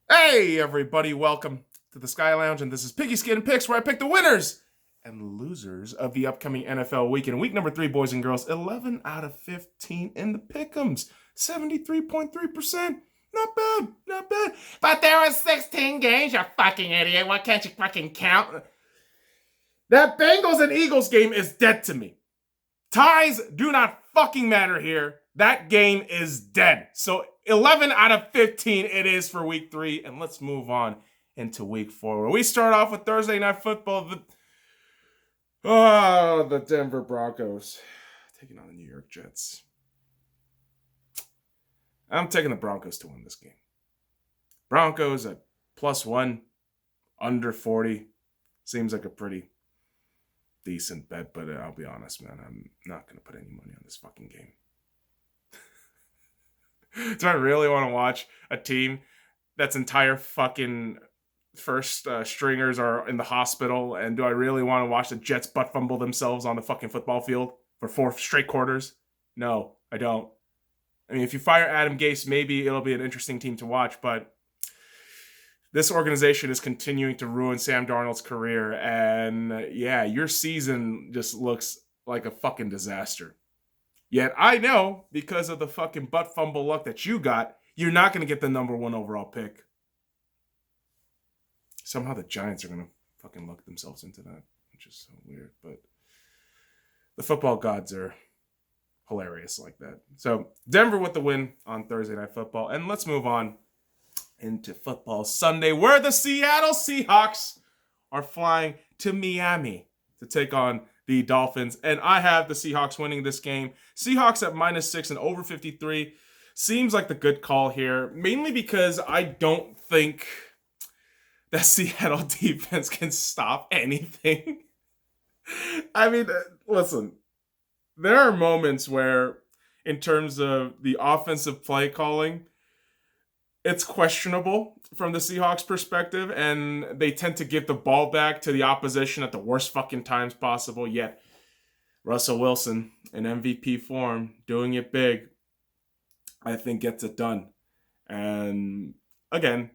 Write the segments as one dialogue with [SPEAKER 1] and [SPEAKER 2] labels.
[SPEAKER 1] Hey, everybody, welcome to the Sky Lounge, and this is Piggyskin Picks, where I pick the winners and losers of the upcoming NFL weekend. Week number 3, boys and girls, 11 out of 15 in the pick'ems, 73.3%. Not bad, not bad. But there were 16 games, you fucking idiot. Why can't you fucking count? That Bengals and Eagles game is dead to me. Ties do not fucking matter here. That game is dead. So 11 out of 15 it is for week 3. And let's move on into week 4, where we start off with Thursday Night Football. The Denver Broncos taking on the New York Jets. I'm taking the Broncos to win this game. Broncos at +1, under 40. Seems like a pretty decent bet, but I'll be honest, man, I'm not going to put any money on this fucking game. Do I really want to watch a team that's entire fucking first stringers are in the hospital? And do I really want to watch the Jets butt fumble themselves on the fucking football field for 4 straight quarters? No, I don't. I mean, if you fire Adam Gase, maybe it'll be an interesting team to watch, but this organization is continuing to ruin Sam Darnold's career. And yeah, your season just looks like a fucking disaster. Yet I know, because of the fucking butt fumble luck that you got, you're not going to get the number 1 overall pick. Somehow the Giants are going to fucking luck themselves into that, which is so weird. But the football gods are hilarious like that. So Denver with the win on Thursday Night Football. And let's move on into Football Sunday, where the Seattle Seahawks are flying to Miami to take on the Dolphins. And I have the Seahawks winning this game. Seahawks at -6 and over 53 seems like the good call here, mainly because I don't think that Seattle defense can stop anything. I mean, listen, there are moments where, in terms of the offensive play calling, it's questionable from the Seahawks perspective, and they tend to give the ball back to the opposition at the worst fucking times possible. Yet Russell Wilson, in MVP form, doing it big, I think gets it done. And again,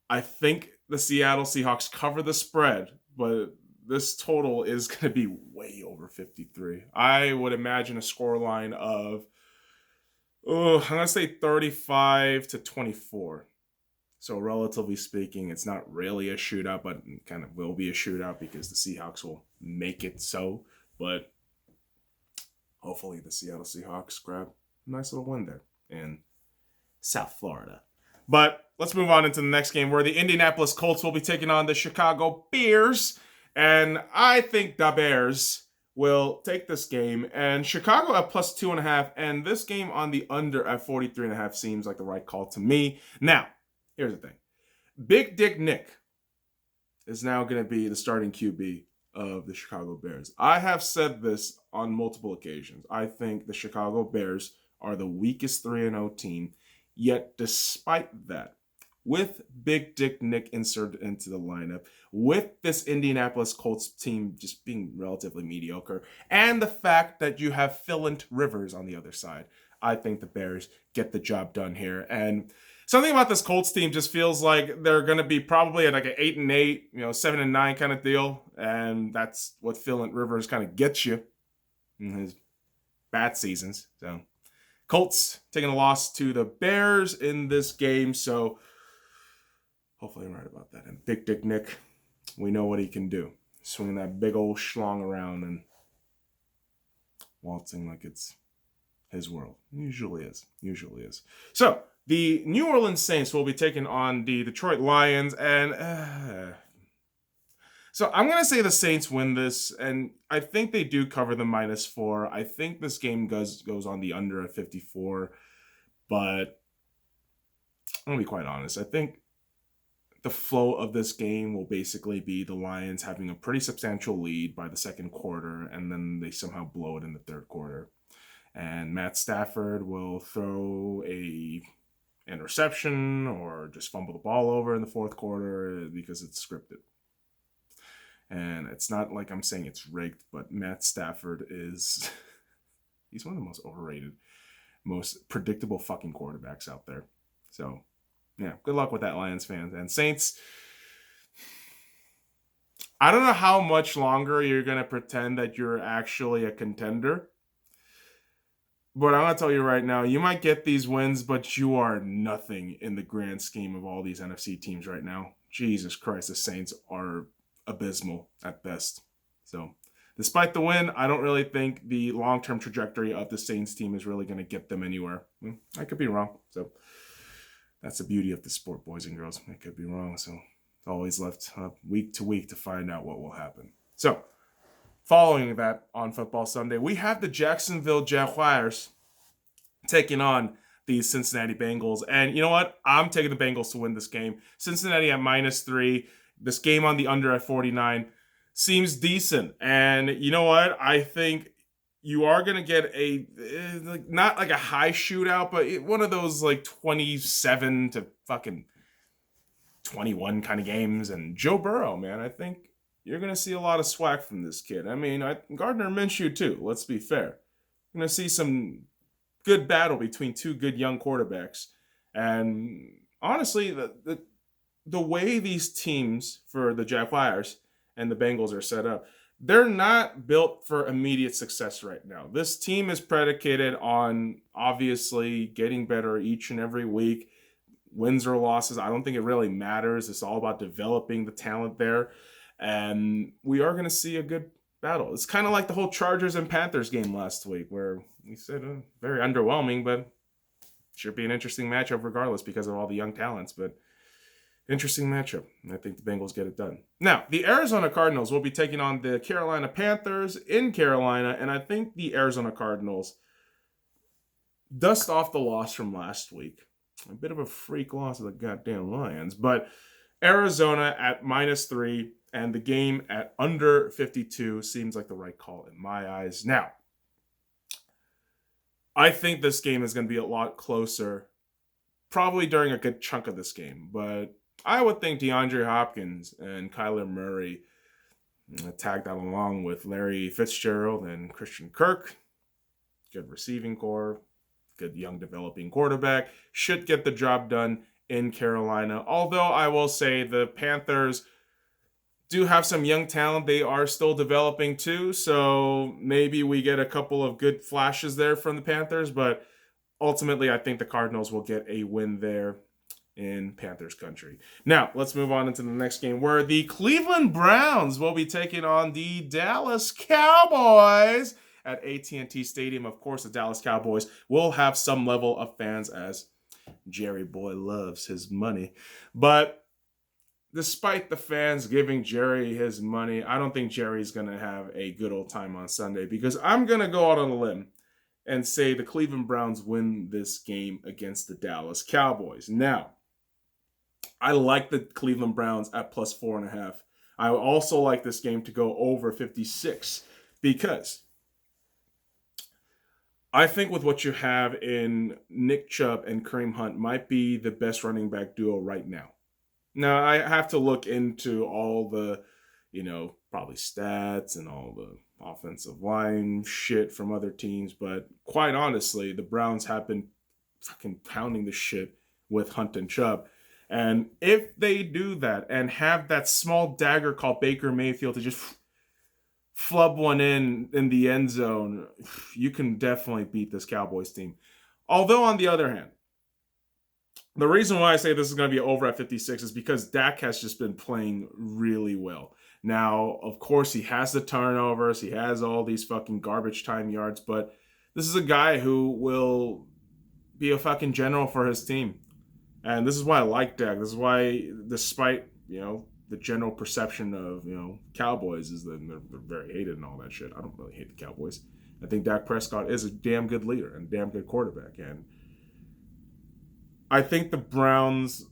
[SPEAKER 1] I think the Seattle Seahawks cover the spread, but this total is going to be way over 53. I would imagine a scoreline of, I'm going to say 35-24. So relatively speaking, it's not really a shootout, but it kind of will be a shootout because the Seahawks will make it so. But hopefully the Seattle Seahawks grab a nice little win there in South Florida. But let's move on into the next game, where the Indianapolis Colts will be taking on the Chicago Bears. And I think the Bears will take this game. And Chicago at +2.5. And this game on the under at 43.5 seems like the right call to me. Now, here's the thing. Big Dick Nick is now going to be the starting QB of the Chicago Bears. I have said this on multiple occasions. I think the Chicago Bears are the weakest 3-0 team. Yet, despite that, with Big Dick Nick inserted into the lineup, with this Indianapolis Colts team just being relatively mediocre, and the fact that you have Philip Rivers on the other side, I think the Bears get the job done here. And something about this Colts team just feels like they're going to be probably at like an 8-8, 7-9 kind of deal. And that's what Philip Rivers kind of gets you in his bad seasons. So Colts taking a loss to the Bears in this game. So hopefully I'm right about that. And Big Dick Nick, we know what he can do. Swinging that big old schlong around and waltzing like it's his world. Usually is. So the New Orleans Saints will be taking on the Detroit Lions. And so I'm going to say the Saints win this. And I think they do cover the -4. I think this game goes on the under at 54. But I'm going to be quite honest. I think the flow of this game will basically be the Lions having a pretty substantial lead by the second quarter, and then they somehow blow it in the third quarter. And Matt Stafford will throw a interception or just fumble the ball over in the fourth quarter because it's scripted. And it's not like I'm saying it's rigged, but Matt Stafford is he's one of the most overrated, most predictable fucking quarterbacks out there. So yeah, good luck with that, Lions fans. And Saints, I don't know how much longer you're going to pretend that you're actually a contender. But I'm going to tell you right now, you might get these wins, but you are nothing in the grand scheme of all these NFC teams right now. Jesus Christ, the Saints are abysmal at best. So, despite the win, I don't really think the long-term trajectory of the Saints team is really going to get them anywhere. I could be wrong. So, that's the beauty of the sport, boys and girls. I could be wrong. So, it's always left week to week to find out what will happen. So, following that on Football Sunday, we have the Jacksonville Jaguars taking on the Cincinnati Bengals. And you know what? I'm taking the Bengals to win this game. Cincinnati at -3. This game on the under at 49 seems decent. And you know what? I think you are going to get a, not like a high shootout, but one of those like 27 to fucking 21 kind of games. And Joe Burrow, man, I think you're going to see a lot of swag from this kid. I mean, Gardner Minshew too, let's be fair. You're going to see some good battle between two good young quarterbacks. And honestly, the way these teams for the Jaguars and the Bengals are set up, they're not built for immediate success right now. This team is predicated on obviously getting better each and every week. Wins or losses, I don't think it really matters. It's all about developing the talent there. And we are going to see a good battle. It's kind of like the whole Chargers and Panthers game last week where we said very underwhelming, but should be an interesting matchup regardless because of all the young talents. But interesting matchup. I think the Bengals get it done. Now, the Arizona Cardinals will be taking on the Carolina Panthers in Carolina, and I think the Arizona Cardinals dust off the loss from last week. A bit of a freak loss of the goddamn Lions, but Arizona at -3 and the game at under 52 seems like the right call in my eyes. Now, I think this game is going to be a lot closer, probably during a good chunk of this game, but I would think DeAndre Hopkins and Kyler Murray, tagged out along with Larry Fitzgerald and Christian Kirk, good receiving core, good young developing quarterback, should get the job done in Carolina. Although I will say the Panthers do have some young talent. They are still developing too. So maybe we get a couple of good flashes there from the Panthers. But ultimately, I think the Cardinals will get a win there in Panthers country. Now, let's move on into the next game where the Cleveland Browns will be taking on the Dallas Cowboys at AT&T Stadium. Of course, the Dallas Cowboys will have some level of fans as Jerry Boy loves his money. But despite the fans giving Jerry his money, I don't think Jerry's going to have a good old time on Sunday because I'm going to go out on a limb and say the Cleveland Browns win this game against the Dallas Cowboys. Now, I like the Cleveland Browns at +4.5. I also like this game to go over 56 because I think with what you have in Nick Chubb and Kareem Hunt might be the best running back duo right now. Now, I have to look into all the, probably stats and all the offensive line shit from other teams, but quite honestly, the Browns have been fucking pounding the shit with Hunt and Chubb. And if they do that and have that small dagger called Baker Mayfield to just flub one in the end zone, you can definitely beat this Cowboys team. Although, on the other hand, the reason why I say this is going to be over at 56 is because Dak has just been playing really well. Now, of course, he has the turnovers. He has all these fucking garbage time yards. But this is a guy who will be a fucking general for his team. And this is why I like Dak. This is why, despite, the general perception of, Cowboys is that they're very hated and all that shit. I don't really hate the Cowboys. I think Dak Prescott is a damn good leader and a damn good quarterback. And I think the Browns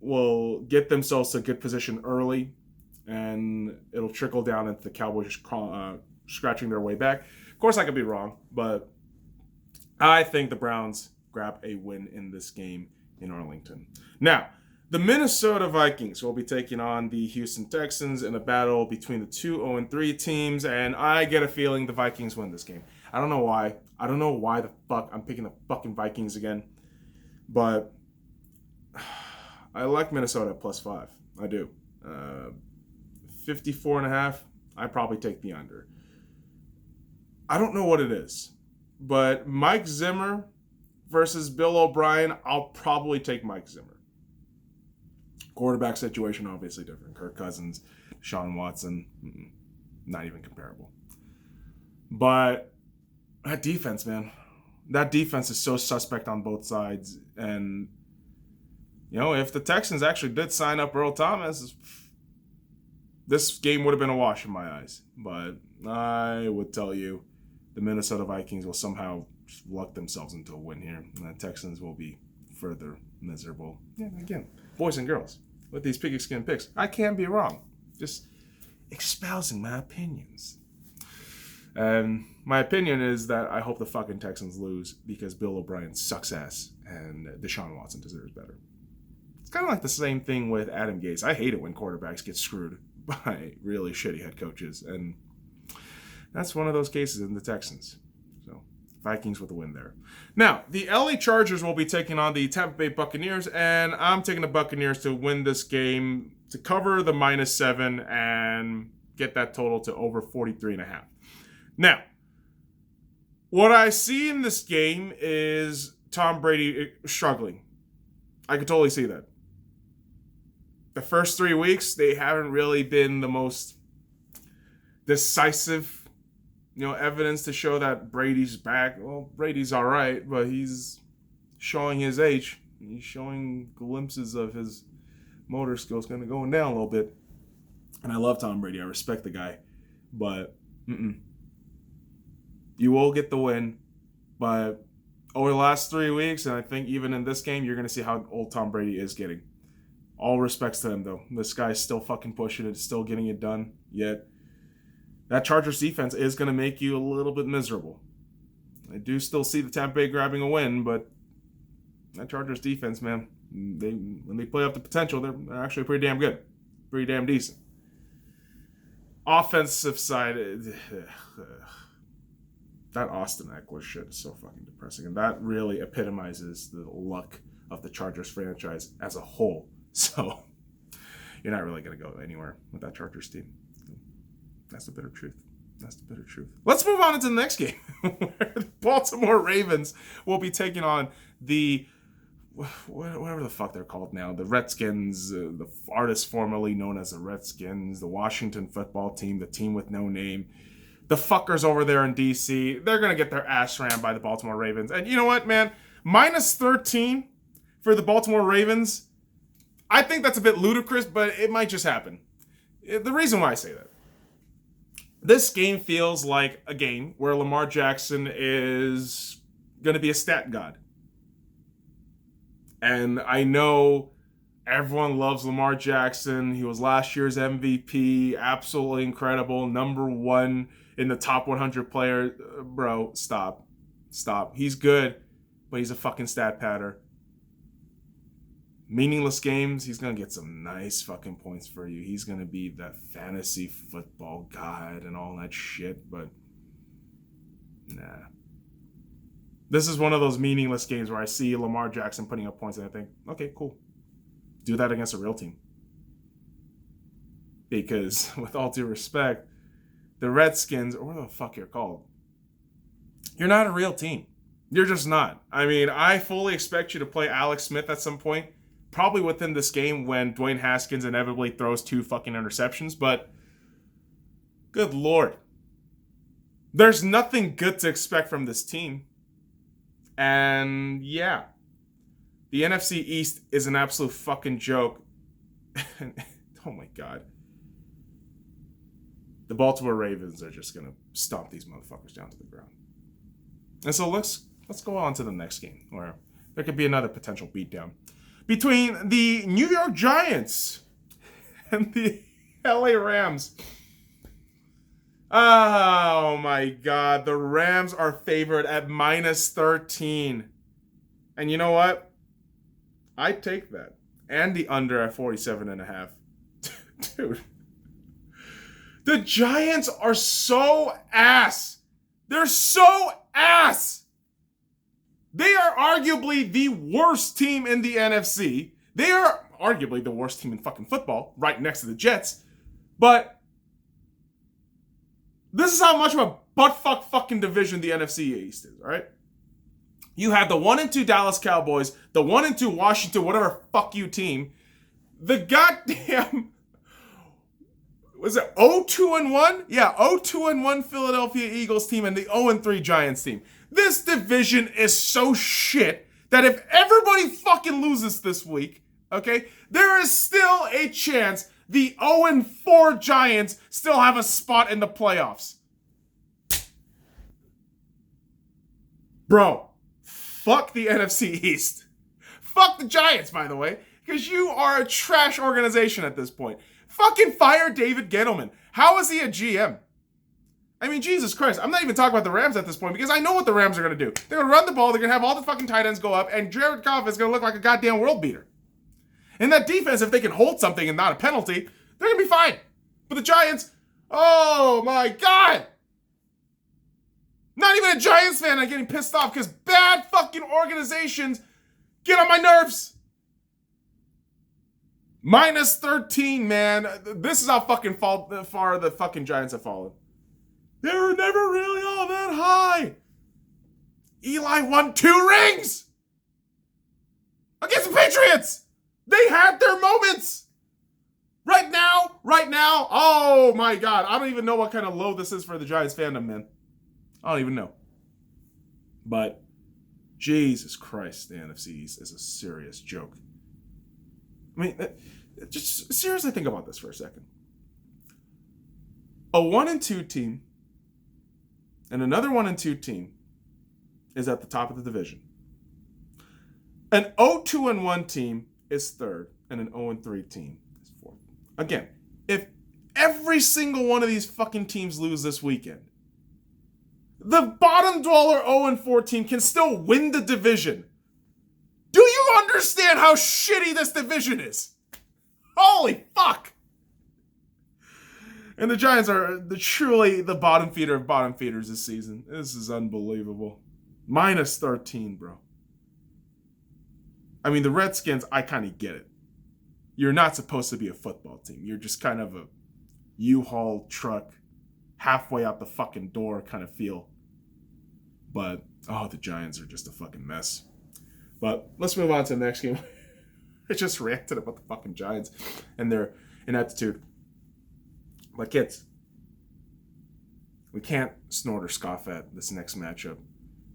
[SPEAKER 1] will get themselves to a good position early, and it'll trickle down into the Cowboys scratching their way back. Of course, I could be wrong, but I think the Browns grab a win in this game in Arlington. Now, the Minnesota Vikings will be taking on the Houston Texans in a battle between the two 0-3 teams, and I get a feeling the Vikings win this game. I don't know why. I don't know why the fuck I'm picking the fucking Vikings again. But I like Minnesota at +5. I do. 54.5, I probably take the under. I don't know what it is, but Mike Zimmer versus Bill O'Brien, I'll probably take Mike Zimmer. Quarterback situation, obviously different. Kirk Cousins, Sean Watson, not even comparable. But that defense, man. That defense is so suspect on both sides. And, if the Texans actually did sign up Earl Thomas, this game would have been a wash in my eyes. But I would tell you the Minnesota Vikings will somehow luck themselves into a win here. And the Texans will be further miserable. Yeah, again, boys and girls, with these Piggyskin picks, I can't be wrong. Just espousing my opinions. And my opinion is that I hope the fucking Texans lose because Bill O'Brien sucks ass and Deshaun Watson deserves better. It's kind of like the same thing with Adam Gase. I hate it when quarterbacks get screwed by really shitty head coaches. And that's one of those cases in the Texans. So, Vikings with a win there. Now, the LA Chargers will be taking on the Tampa Bay Buccaneers, and I'm taking the Buccaneers to win this game, to cover the -7 and get that total to over 43.5. Now, what I see in this game is Tom Brady struggling. I could totally see that. The first 3 weeks, they haven't really been the most decisive, evidence to show that Brady's back. Well, Brady's all right, but he's showing his age. He's showing glimpses of his motor skills kind of going down a little bit. And I love Tom Brady. I respect the guy. But, you will get the win, but over the last 3 weeks, and I think even in this game, you're going to see how old Tom Brady is getting. All respects to him, though. This guy's still fucking pushing it, still getting it done, yet that Chargers defense is going to make you a little bit miserable. I do still see the Tampa Bay grabbing a win, but that Chargers defense, man, when they play up the potential, they're actually pretty damn good. Pretty damn decent. Offensive side, that Austin Eckler shit is so fucking depressing. And that really epitomizes the luck of the Chargers franchise as a whole. So you're not really going to go anywhere with that Chargers team. That's the bitter truth. Let's move on into the next game, where the Baltimore Ravens will be taking on the, whatever the fuck they're called now, the Redskins, the artists formerly known as the Redskins, the Washington football team, the team with no name. The fuckers over there in D.C., they're going to get their ass rammed by the Baltimore Ravens. And you know what, man? -13 for the Baltimore Ravens, I think that's a bit ludicrous, but it might just happen. The reason why I say that, this game feels like a game where Lamar Jackson is going to be a stat god. And I know everyone loves Lamar Jackson. He was last year's MVP, absolutely incredible, #1 in the top 100 players. Bro, stop. He's good, but he's a fucking stat patter. Meaningless games, he's going to get some nice fucking points for you. He's going to be that fantasy football god and all that shit, but nah. This is one of those meaningless games where I see Lamar Jackson putting up points and I think, okay, cool. Do that against a real team. Because, with all due respect, the Redskins, or what the fuck you're called, you're not a real team. You're just not. I mean, I fully expect you to play Alex Smith at some point, probably within this game when Dwayne Haskins inevitably throws 2 fucking interceptions, but good lord. There's nothing good to expect from this team. And yeah, the NFC East is an absolute fucking joke. Oh my god. The Baltimore Ravens are just going to stomp these motherfuckers down to the ground. And so let's go on to the next game, where there could be another potential beatdown between the New York Giants and the LA Rams. Oh my god, the Rams are favored at -13. And you know what? I'd take that. And the under at 47.5. Dude. The Giants are so ass. They're so ass. They are arguably the worst team in the NFC. They are arguably the worst team in fucking football, right next to the Jets. But this is how much of a buttfuck fucking division the NFC East is, all right? You have the 1-2 Dallas Cowboys, the 1-2 Washington, whatever fuck you team, the goddamn, was it 0-2-1? Yeah, 0-2-1 Philadelphia Eagles team and the 0-3 Giants team. This division is so shit that if everybody fucking loses this week, okay, there is still a chance the 0-4 Giants still have a spot in the playoffs. Bro, fuck the NFC East. Fuck the Giants, by the way, because you are a trash organization at this point. Fucking fire David Gettleman. How is he a GM? I mean, Jesus Christ. I'm not even talking about the Rams at this point because I know what the Rams are going to do. They're going to run the ball. They're going to have all the fucking tight ends go up, and Jared Goff is going to look like a goddamn world beater. And that defense, if they can hold something and not a penalty, they're going to be fine. But the Giants, oh my God. Not even a Giants fan. I'm getting pissed off because bad fucking organizations get on my nerves. -13, man. This is how fucking far the fucking Giants have fallen. They were never really all that high. Eli won 2 rings against the Patriots. They had their moments. Right now, oh my God. I don't even know what kind of low this is for the Giants fandom, man. I don't even know. But Jesus Christ, the NFC East is a serious joke. I mean, just seriously think about this for a second. A 1-2 team and another 1-2 team is at the top of the division. An 0-2-1 team is third, and an 0-3 team is fourth. Again, if every single one of these fucking teams lose this weekend, the bottom dweller 0-4 team can still win the division. Do you understand how shitty this division is? Holy fuck! And the Giants are truly the bottom feeder of bottom feeders this season. This is unbelievable. -13, bro. I mean, the Redskins, I kind of get it. You're not supposed to be a football team. You're just kind of a U-Haul truck, halfway out the fucking door kind of feel. But, oh, the Giants are just a fucking mess. But let's move on to the next game. I just reacted about the fucking Giants and their ineptitude. But kids, we can't snort or scoff at this next matchup.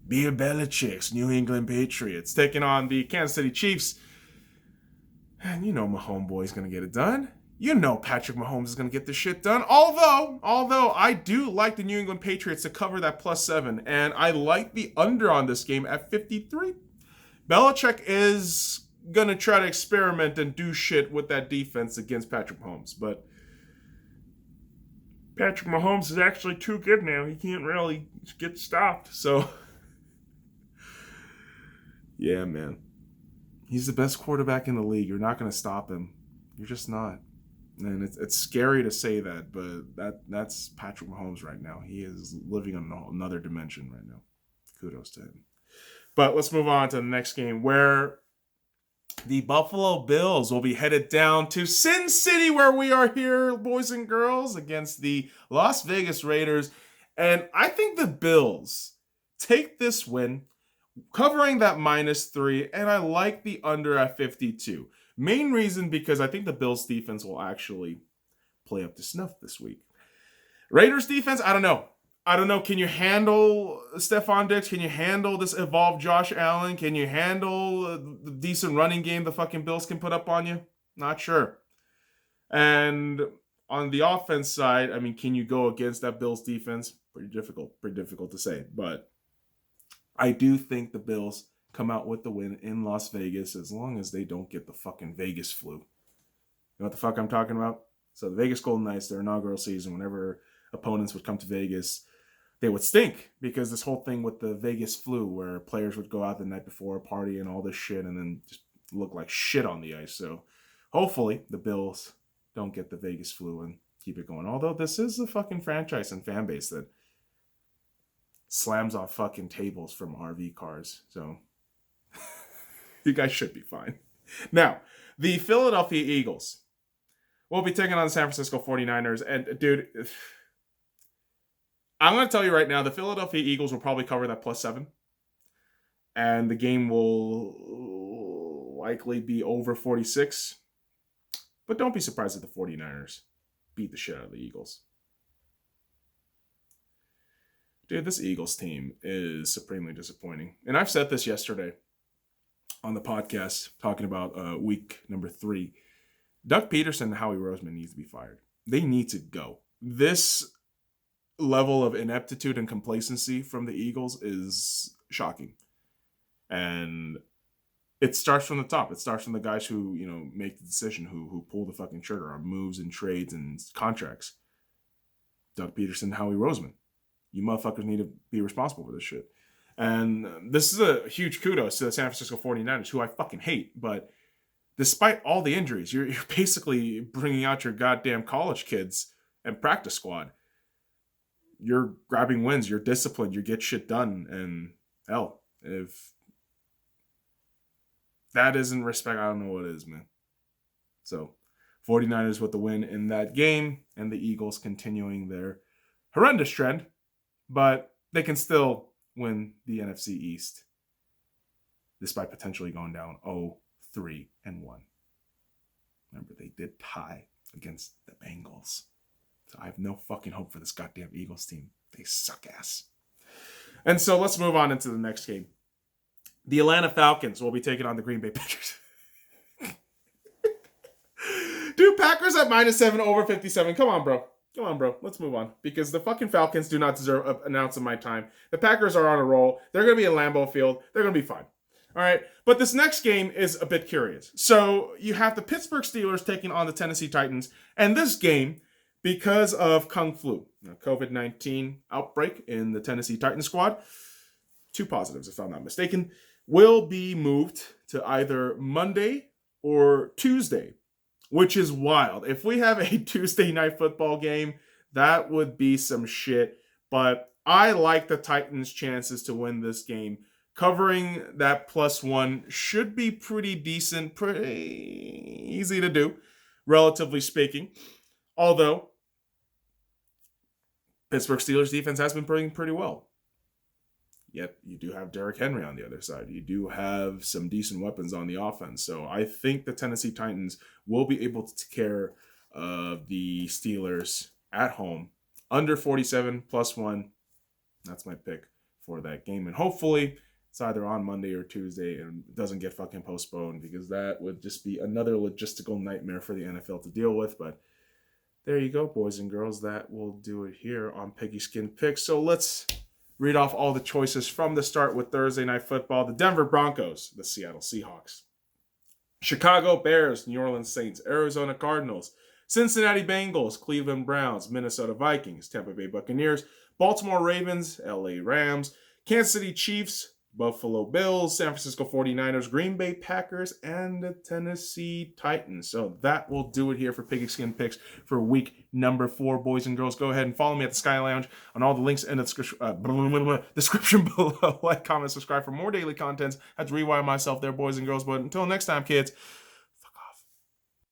[SPEAKER 1] Bill Belichick's New England Patriots taking on the Kansas City Chiefs. And you know my homeboy's going to get it done. You know Patrick Mahomes is going to get this shit done. Although I do like the New England Patriots to cover that +7. And I like the under on this game at 53. Belichick is going to try to experiment and do shit with that defense against Patrick Mahomes. But Patrick Mahomes is actually too good now. He can't really get stopped. So, yeah, man. He's the best quarterback in the league. You're not going to stop him. You're just not. And it's scary to say that, but that's Patrick Mahomes right now. He is living on another dimension right now. Kudos to him. But let's move on to the next game where the Buffalo Bills will be headed down to Sin City, where we are here, boys and girls, against the Las Vegas Raiders. And I think the Bills take this win, covering that -3, and I like the under at 52. Main reason because I think the Bills defense will actually play up to snuff this week. Raiders defense, I don't know. Can you handle Stephon Diggs? Can you handle this evolved Josh Allen? Can you handle the decent running game the fucking Bills can put up on you? Not sure. And on the offense side, I mean, can you go against that Bills defense? Pretty difficult to say. But I do think the Bills come out with the win in Las Vegas as long as they don't get the fucking Vegas flu. You know what the fuck I'm talking about? So the Vegas Golden Knights, their inaugural season, whenever opponents would come to Vegas, they would stink because this whole thing with the Vegas flu where players would go out the night before, party and all this shit, and then just look like shit on the ice. So hopefully the Bills don't get the Vegas flu and keep it going. Although this is a fucking franchise and fan base that slams off fucking tables from RV cars. So you guys should be fine. Now, The Philadelphia Eagles will be taking on the San Francisco 49ers. And, dude, I'm going to tell you right now, the Philadelphia Eagles will probably cover that +7. And the game will likely be over 46. But don't be surprised if the 49ers beat the shit out of the Eagles. Dude, this Eagles team is supremely disappointing. And I've said this yesterday on the podcast, talking about week number 3. Doug Peterson and Howie Roseman needs to be fired. They need to go. This level of ineptitude and complacency from the Eagles is shocking. And it starts from the top. It starts from the guys who, make the decision, who pull the fucking trigger on moves and trades and contracts. Doug Peterson and Howie Roseman. You motherfuckers need to be responsible for this shit. And this is a huge kudos to the San Francisco 49ers, who I fucking hate. But despite all the injuries, you're basically bringing out your goddamn college kids and practice squad. You're grabbing wins. You're disciplined. You get shit done. And hell, if that isn't respect, I don't know what is, man. So 49ers with the win in that game, and the Eagles continuing their horrendous trend. But they can still win the NFC East, despite potentially going down 0-3-1. Remember, they did tie against the Bengals. So I have no fucking hope for this goddamn Eagles team. They suck ass. And so let's move on into the next game. The Atlanta Falcons will be taking on the Green Bay Packers. Dude, Packers at -7 over 57. Come on, bro. Let's move on. Because the fucking Falcons do not deserve an ounce of my time. The Packers are on a roll. They're going to be in Lambeau Field. They're going to be fine. All right. But this next game is a bit curious. So you have the Pittsburgh Steelers taking on the Tennessee Titans. And this game, because of Kung Flu, COVID-19 outbreak in the Tennessee Titans squad, 2 positives if I'm not mistaken, will be moved to either Monday or Tuesday, which is wild. If we have a Tuesday night football game, that would be some shit. But I like the Titans' chances to win this game. Covering that +1 should be pretty decent, pretty easy to do, relatively speaking. Although, Pittsburgh Steelers defense has been playing pretty well. Yet, you do have Derrick Henry on the other side. You do have some decent weapons on the offense. So, I think the Tennessee Titans will be able to take care of the Steelers at home. Under 47, +1. That's my pick for that game. And hopefully, it's either on Monday or Tuesday and it doesn't get fucking postponed, because that would just be another logistical nightmare for the NFL to deal with. But there you go, boys and girls. That will do it here on Piggyskin Picks. So, let's read off all the choices from the start with Thursday Night Football. The Denver Broncos, the Seattle Seahawks, Chicago Bears, New Orleans Saints, Arizona Cardinals, Cincinnati Bengals, Cleveland Browns, Minnesota Vikings, Tampa Bay Buccaneers, Baltimore Ravens, LA Rams, Kansas City Chiefs, Buffalo Bills, San Francisco 49ers, Green Bay Packers, and the Tennessee Titans. So that will do it here for Pigskin Picks for week number 4, boys and girls. Go ahead and follow me at the Sky Lounge on all the links in the description below. Like, comment, subscribe for more daily content. I have to rewind myself there, boys and girls. But until next time, kids,